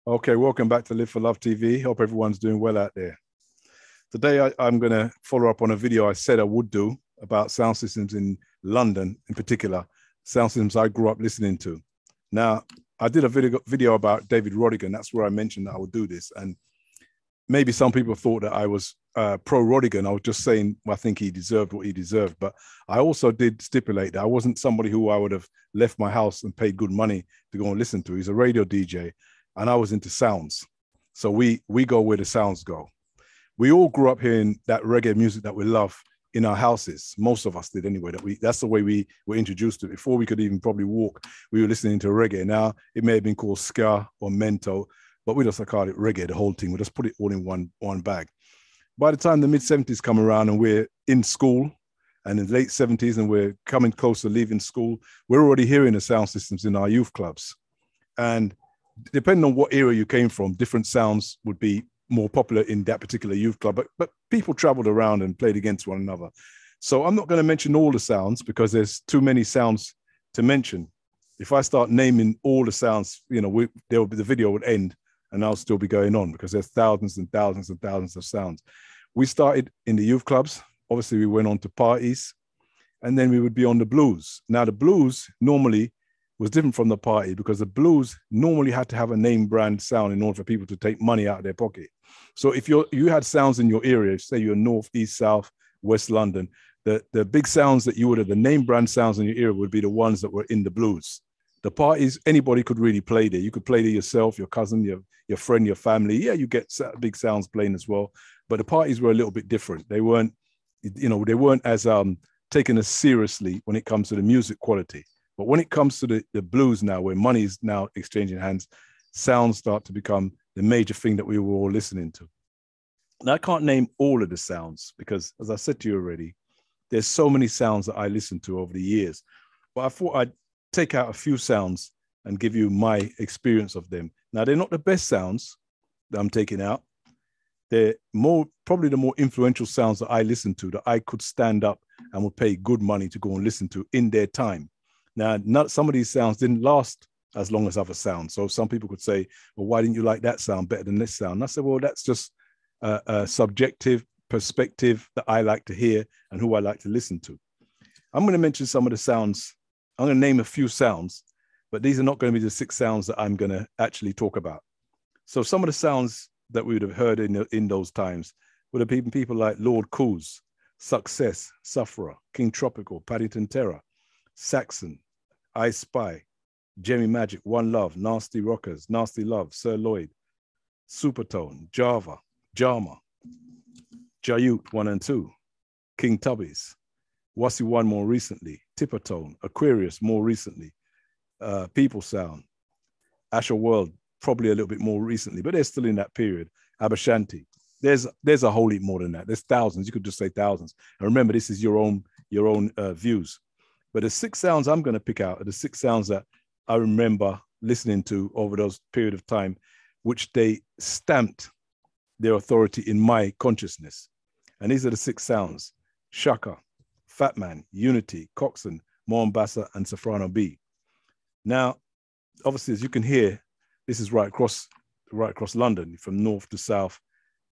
Okay, welcome back to Live for Love TV. Hope everyone's doing well out there. Today, I'm going to follow up on a video I said I would do about sound systems in London, in particular, sound systems I grew up listening to. Now, I did a video about David Rodigan. That's where I mentioned that I would do this. And maybe some people thought that I was pro Rodigan. I was just saying, well, I think he deserved what he deserved. But I also did stipulate that I wasn't somebody who I would have left my house and paid good money to go and listen to. He's a radio DJ. And I was into sounds. So we go where the sounds go. We all grew up hearing that reggae music that we love in our houses. Most of us did anyway. That's the way we were introduced to it. Before we could even probably walk, we were listening to reggae. Now, it may have been called ska or mento, but we just called it reggae, the whole thing. We just put it all in one bag. By the time the mid-70s come around and we're in school, and in the late 70s, and we're coming close to leaving school, we're already hearing the sound systems in our youth clubs. And depending on what era you came from, different sounds would be more popular in that particular youth club, but people traveled around and played against one another. So I'm not going to mention all the sounds because there's too many sounds to mention. If I start naming all the sounds, the video would end and I'll still be going on because there's thousands and thousands and thousands of sounds. We started in the youth clubs. Obviously, we went on to parties and then we would be on the blues. Now, the blues normally was different from the party because the blues normally had to have a name brand sound in order for people to take money out of their pocket. So if you had sounds in your area, say you're north, east, south, west London, the big sounds that you would have, the name brand sounds in your area would be the ones that were in the blues. The parties, anybody could really play there. You could play there yourself, your cousin, your friend, your family. Yeah, you get big sounds playing as well. But the parties were a little bit different. They weren't as taken as seriously when it comes to the music quality. But when it comes to the blues now, where money is now exchanging hands, sounds start to become the major thing that we were all listening to. And I can't name all of the sounds because, as I said to you already, there's so many sounds that I listened to over the years. But I thought I'd take out a few sounds and give you my experience of them. Now, they're not the best sounds that I'm taking out. They're probably the more influential sounds that I listened to that I could stand up and would pay good money to go and listen to in their time. Now, some of these sounds didn't last as long as other sounds. So some people could say, well, why didn't you like that sound better than this sound? And I said, well, that's just a subjective perspective that I like to hear and who I like to listen to. I'm going to mention some of the sounds. I'm going to name a few sounds, but these are not going to be the 6 sounds that I'm going to actually talk about. So some of the sounds that we would have heard in those times would have been people like Lord Coos, Success, Sufferer, King Tropical, Paddington Terror, Saxon, I Spy, Jemmy Magic, One Love, Nasty Rockers, Nasty Love, Sir Lloyd, Supertone, Java, Jama, Jayute 1 and 2, King Tubbies, Wasi One more recently, Tippertone, Aquarius more recently, People Sound, Asher World probably a little bit more recently, but they're still in that period. Abashanti. There's a whole heap more than that. There's thousands. You could just say thousands. And remember, this is your own views. But the 6 sounds I'm going to pick out are the 6 sounds that I remember listening to over those period of time, which they stamped their authority in my consciousness. And these are the 6 sounds: Shaka, Fat Man, Unity, Coxsone, Mombasa, and Soprano B. Now, obviously, as you can hear, this is right across London, from north to south.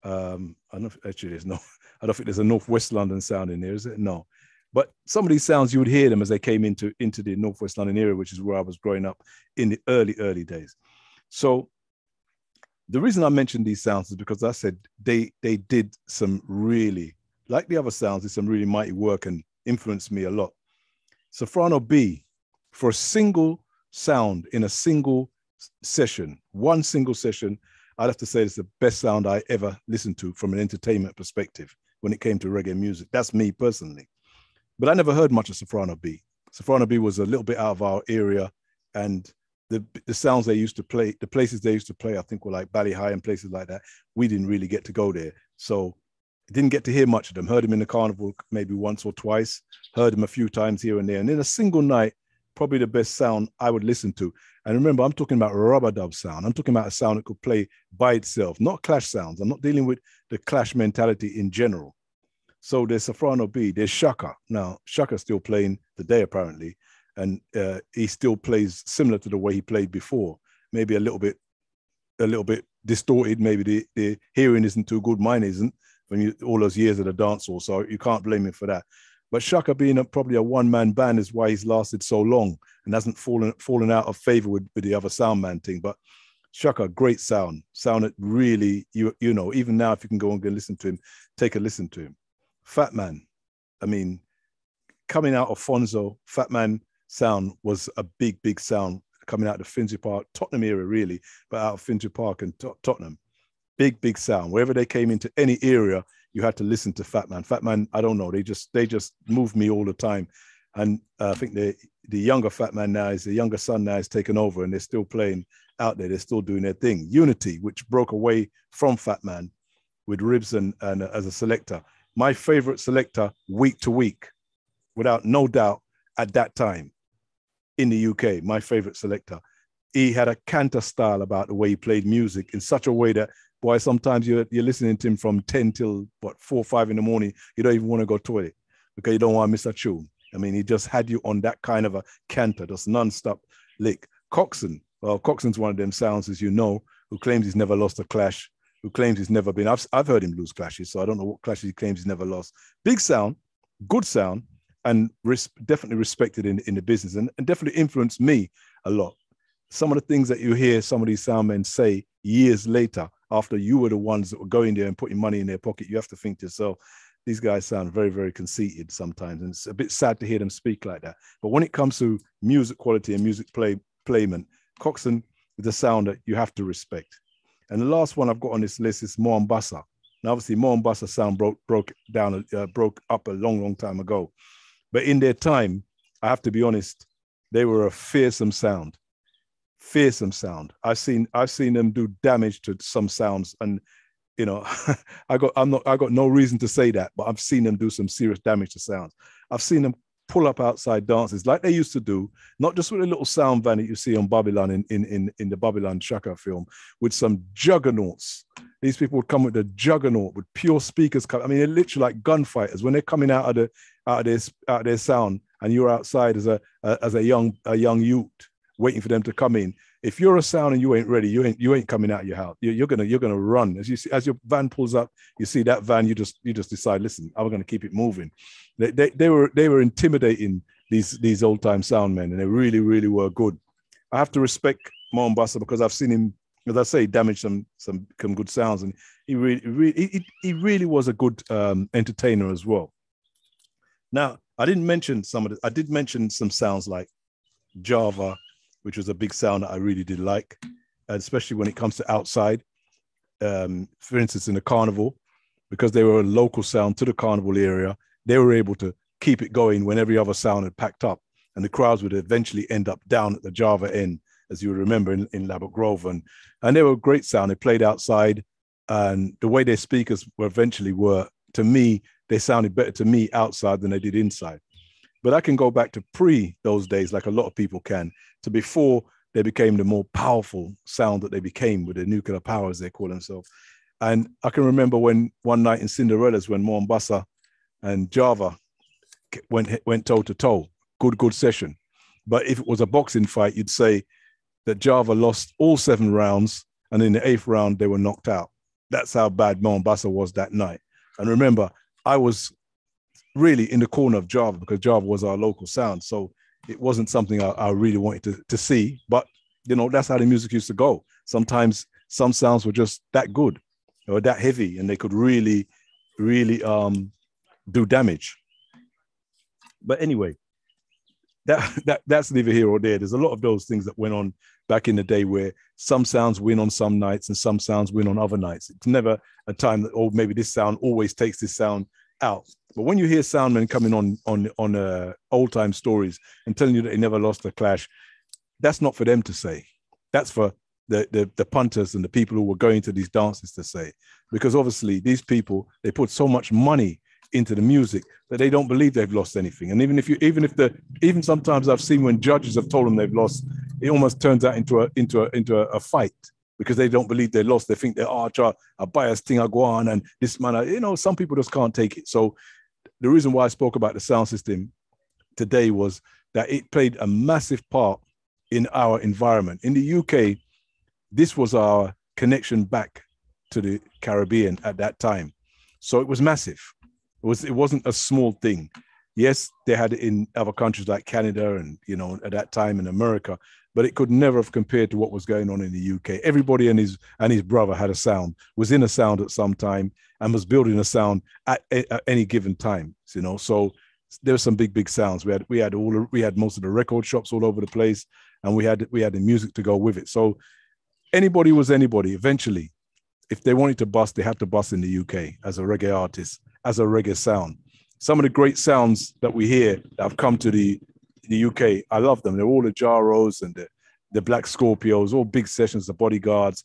I don't know if, actually there's no, I don't think there's a northwest London sound in there, is it? No. But some of these sounds, you would hear them as they came into the northwest London area, which is where I was growing up in the early days. So the reason I mentioned these sounds is because I said they did some really, like the other sounds, did some really mighty work and influenced me a lot. Soprano B, for a single sound in a single session, one single session, I'd have to say it's the best sound I ever listened to from an entertainment perspective when it came to reggae music. That's me personally. But I never heard much of Soprano B. Soprano B was a little bit out of our area, and the sounds they used to play, the places they used to play, I think were like Ballyhigh and places like that. We didn't really get to go there. So didn't get to hear much of them. Heard them in the carnival maybe once or twice, heard them a few times here and there. And in a single night, probably the best sound I would listen to. And remember, I'm talking about rubber dub sound. I'm talking about a sound that could play by itself, not clash sounds. I'm not dealing with the clash mentality in general. So there's Soprano B, there's Shaka. Now, Shaka's still playing today, apparently, and he still plays similar to the way he played before, maybe a little bit a little bit distorted. Maybe the hearing isn't too good. Mine isn't when you all those years at the dance hall, so you can't blame him for that. But Shaka being probably a one-man band is why he's lasted so long and hasn't fallen out of favor with the other sound man thing. But Shaka, great sound that really, you know, even now, if you can go and go listen to him, take a listen to him. Fat Man, I mean, coming out of Fonzo, Fat Man sound was a big sound coming out of Finsbury Park, Tottenham area really, but out of Finsbury Park and Tottenham. Big sound. Wherever they came into any area, you had to listen to Fat Man. Fat Man, I don't know, they just moved me all the time. And I think the younger Fat Man now the younger son now is taken over, and they're still playing out there. They're still doing their thing. Unity, which broke away from Fat Man with Ribs and as a selector. My favorite selector week to week, without no doubt, at that time in the UK, my favorite selector. He had a canter style about the way he played music in such a way that, boy, sometimes you're listening to him from 10 till 4 or 5 in the morning. You don't even want to go to the toilet because you don't want to miss a tune. I mean, he just had you on that kind of a canter, just non-stop lick. Coxsone, well, Coxsone's one of them sounds, as you know, who claims he's never lost a clash, who claims he's never been. I've heard him lose clashes, so I don't know what clashes he claims he's never lost. Big sound, good sound, and definitely respected in the business, and definitely influenced me a lot. Some of the things that you hear some of these sound men say years later, after you were the ones that were going there and putting money in their pocket, you have to think to yourself, these guys sound very conceited sometimes, and it's a bit sad to hear them speak like that. But when it comes to music quality and music playment, Coxsone is a sound that you have to respect. And the last one I've got on this list is Mombasa. Now, obviously, Mombasa sound broke up a long time ago. But in their time, I have to be honest, they were a fearsome sound. Fearsome sound. I've seen them do damage to some sounds, and you know, I got no reason to say that, but I've seen them do some serious damage to sounds. I've seen them pull up outside dances like they used to do, not just with a little sound van that you see on Babylon in the Babylon Shaka film, with some juggernauts. These people would come with a juggernaut with pure speakers. I mean, they're literally like gunfighters when they're coming out of their sound, and you're outside as a young youth waiting for them to come in. If you're a sound and you ain't ready, you ain't coming out of your house. You're gonna run. As your van pulls up, you see that van, you just decide, listen, I'm gonna keep it moving. They were intimidating these old time sound men, and they really were good. I have to respect Mombasa because I've seen him, as I say, damage some good sounds, and he really was a good entertainer as well. Now, I did mention some sounds like Java, which was a big sound that I really did like, especially when it comes to outside. For instance, in the carnival, because they were a local sound to the carnival area, they were able to keep it going when every other sound had packed up, and the crowds would eventually end up down at the Java end, as you remember in Labatt Grove, and they were a great sound. They played outside, and the way their speakers were, to me, they sounded better to me outside than they did inside. But I can go back to pre those days, like a lot of people can, to before they became the more powerful sound that they became with the nuclear power, as they call themselves. And I can remember when one night in Cinderella's, when Mombasa and Java went toe to toe, good session. But if it was a boxing fight, you'd say that Java lost all 7 rounds, and in the 8th round, they were knocked out. That's how bad Mombasa was that night. And remember, I was really in the corner of Java because Java was our local sound. So it wasn't something I really wanted to see, but you know, that's how the music used to go. Sometimes some sounds were just that good or that heavy, and they could really do damage. But anyway, that's neither here or there. There's a lot of those things that went on back in the day where some sounds win on some nights and some sounds win on other nights. It's never a time that, oh, maybe this sound always takes this sound out. But when you hear soundmen coming on old time stories and telling you that they never lost a clash, that's not for them to say. That's for the punters and the people who were going to these dances to say. Because obviously these people, they put so much money into the music that they don't believe they've lost anything. And even sometimes I've seen when judges have told them they've lost, it almost turns out into a fight because they don't believe they lost. They think they're a biased thing I go on, and this man, you know, some people just can't take it. So the reason why I spoke about the sound system today was that it played a massive part in our environment. In the UK, this was our connection back to the Caribbean at that time. So it was massive. It wasn't a small thing. Yes, they had it in other countries like Canada and, you know, at that time in America, but it could never have compared to what was going on in the UK. Everybody and his brother had a sound, was in a sound at some time, and was building a sound at any given time, you know. So there were some big sounds. We had most of the record shops all over the place, and we had the music to go with it. So anybody was anybody. Eventually, if they wanted to bust, they had to bust in the UK as a reggae artist, as a reggae sound. Some of the great sounds that we hear that have come to the UK, I love them. They're all the Jaros and the Black Scorpios, all big sessions, the Bodyguards.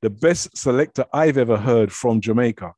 The best selector I've ever heard from Jamaica.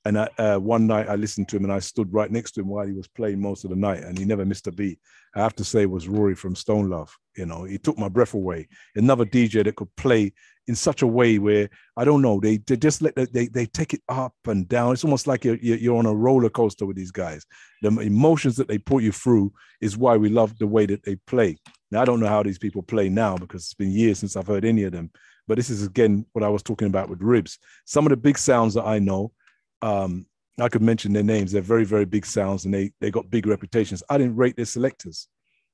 And one night I listened to him and I stood right next to him while he was playing most of the night, and he never missed a beat. I have to say it was Rory from Stone Love. You know, he took my breath away. Another DJ that could play in such a way where, I don't know, they just they take it up and down. It's almost like you're on a roller coaster with these guys. The emotions that they put you through is why we love the way that they play. Now, I don't know how these people play now because it's been years since I've heard any of them. But this is, again, what I was talking about with Ribs. Some of the big sounds that I know, I could mention their names. They're very, very big sounds, and they got big reputations. I didn't rate their selectors.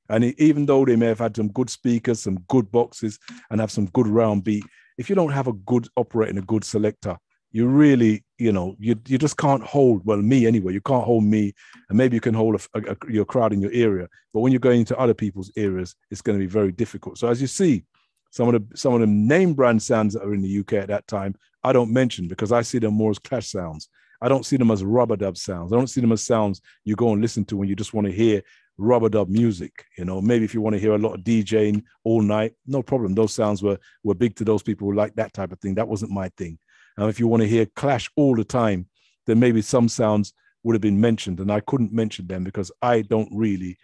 And even though they may have had some good speakers, some good boxes, and have some good round beat, if you don't have a good operator and a good selector, you really, you know, you just can't hold, well, me anyway, you can't hold me, and maybe you can hold your crowd in your area. But when you're going into other people's areas, it's going to be very difficult. So as you see, some of the name brand sounds that are in the UK at that time, I don't mention because I see them more as clash sounds. I don't see them as rubber dub sounds. I don't see them as sounds you go and listen to when you just want to hear rubber dub music. You know, maybe if you want to hear a lot of DJing all night, no problem. Those sounds were big to those people who like that type of thing. That wasn't my thing. If you want to hear clash all the time, then maybe some sounds would have been mentioned, and I couldn't mention them because I don't really,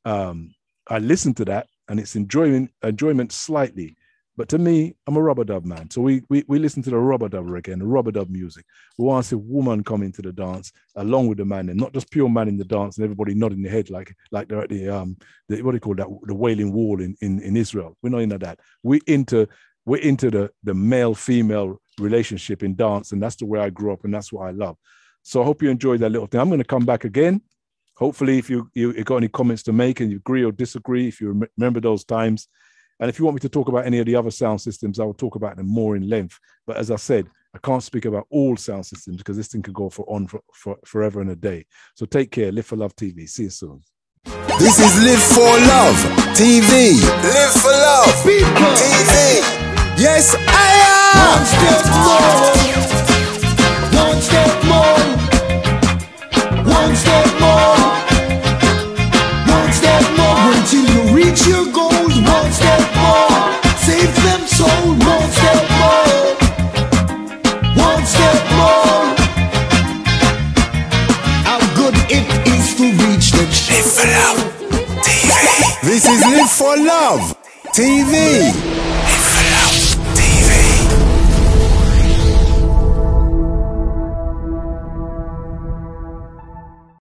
I listen to that and it's enjoyment slightly. But to me, I'm a rubber dub man. So we listen to the rubber dub reggae and the rubber dub music. We want to see woman come into the dance along with the man, and not just pure man in the dance and everybody nodding their head like they're at the what do you call that, the Wailing Wall in Israel. We're not into that. We're into the male-female relationship in dance, and that's the way I grew up, and that's what I love. So I hope you enjoyed that little thing. I'm going to come back again. Hopefully, if you got any comments to make and you agree or disagree, if you remember those times. And if you want me to talk about any of the other sound systems, I will talk about them more in length. But as I said, I can't speak about all sound systems because this thing could go on for forever and a day. So take care. Live for Love TV. See you soon. This is Live for Love TV. Live for Love TV. Yes, I am. One step more. One step more. One step more. One step more. Until you reach your goals. One step more. Save them soul. One step more. One step more. How good it is to reach them. Live for Love TV. This is Live for Love TV.